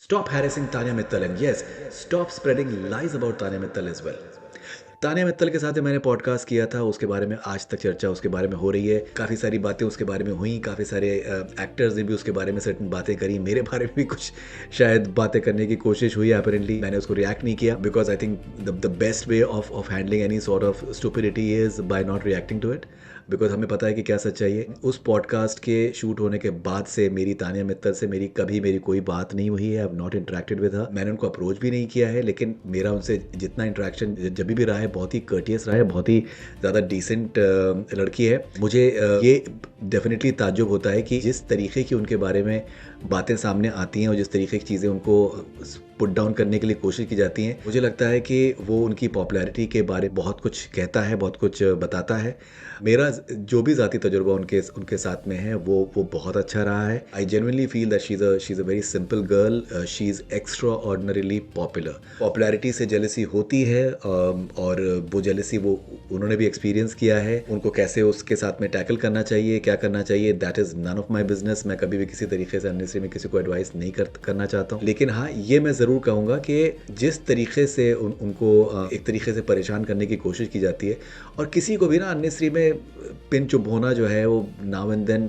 Stop harassing Tanya Mittal and yes, stop spreading lies about Tanya Mittal as well. Tanya Mittal के साथ जो मैंने podcast किया था उसके बारे में आज तक चर्चा उसके बारे में हो रही है। काफ़ी सारी बातें उसके बारे में हुई, काफ़ी सारे एक्टर्स ने भी उसके बारे में सर्टेन बातें करी, मेरे बारे में भी कुछ शायद बातें करने की कोशिश हुई। अपरेंटली मैंने उसको रिएक्ट नहीं किया because I think the best way of handling any sort of stupidity is by not reacting to it, because हमें पता है कि क्या सच्चाई है। उस पॉडकास्ट के शूट होने के बाद से मेरी तान्या मित्तल से मेरी कोई बात नहीं हुई है। I have not interacted with her, मैंने उनको अप्रोच भी नहीं किया है, लेकिन मेरा उनसे जितना इंटरेक्शन जब भी रहा है बहुत ही कर्टियस रहा है, बहुत ही ज़्यादा डिसेंट लड़की है। मुझे ये डेफिनेटली ताज्जुब होता है कि जिस तरीके की उनके बारे में बातें सामने आती हैं और जिस तरीके की चीज़ें उनको पुट डाउन करने के लिए कोशिश की जाती हैं, मुझे लगता है कि वो उनकी पॉपुलैरिटी के बारे में बहुत कुछ कहता है, बहुत कुछ बताता है। मेरा जो भी ज़ाती तजुर्बा उनके साथ में है वो बहुत अच्छा रहा है। I genuinely feel that she is a very simple girl, she is extra ordinarily popular. Popularity से जेलसी होती है और वो जेलसी वो उन्होंने भी एक्सपीरियंस किया है। उनको कैसे उसके साथ में टैकल करना चाहिए, क्या करना चाहिए, that is none of my business. मैं कभी भी किसी तरीके से अननेसेसरी में किसी को एडवाइस नहीं करना चाहता हूँ, लेकिन हाँ ये मैं ज़रूर कहूँगा कि जिस तरीके से उनको एक तरीके से परेशान करने की कोशिश की जाती है और किसी को भी ना अननेसेसरी में पिन चुप होना जो है वो नाउ एंड देन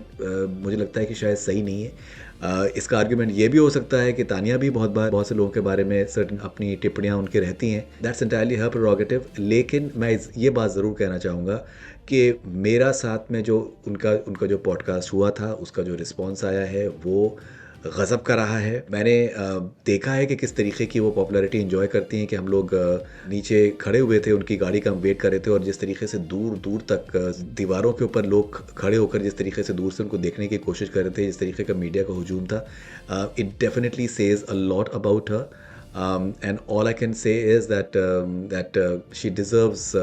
मुझे लगता है कि शायद सही नहीं है। इसका आर्गुमेंट ये भी हो सकता है कि तानिया भी बहुत से लोगों के बारे में सर्टन अपनी टिप्पणियाँ उनके रहती हैं, दैट्स एंटायरली हर प्रेरोगेटिव। लेकिन मैं ये बात ज़रूर कहना चाहूँगा कि मेरा साथ में जो उनका जो पॉडकास्ट हुआ था उसका जो रिस्पॉन्स आया है वो गज़ब का रहा है। मैंने देखा है कि किस तरीके की वो पॉपुलैरिटी एंजॉय करती हैं कि हम लोग नीचे खड़े हुए थे, उनकी गाड़ी का हम वेट कर रहे थे और जिस तरीके से दूर दूर तक दीवारों के ऊपर लोग खड़े होकर जिस तरीके से दूर से उनको देखने की कोशिश कर रहे थे, जिस तरीके का मीडिया का हुजूम था, it definitely says a lot about her and all I can say is that she deserves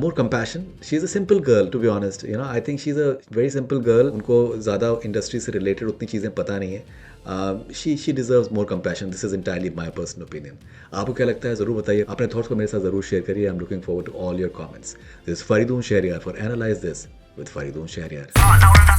more compassion. She's a simple girl, to be honest. You know, I think she's a very simple girl. उनको ज़्यादा industry से related उतनी चीज़ें पता नहीं है। She deserves more compassion. This is entirely my personal opinion. आपको क्या लगता है ज़रूर बताइए, अपने थॉट्स को मेरे साथ ज़रूर शेयर करिए। I'm looking forward to all your comments. This is Faridoon Shahryar for Analyze This with Faridoon Shahryar.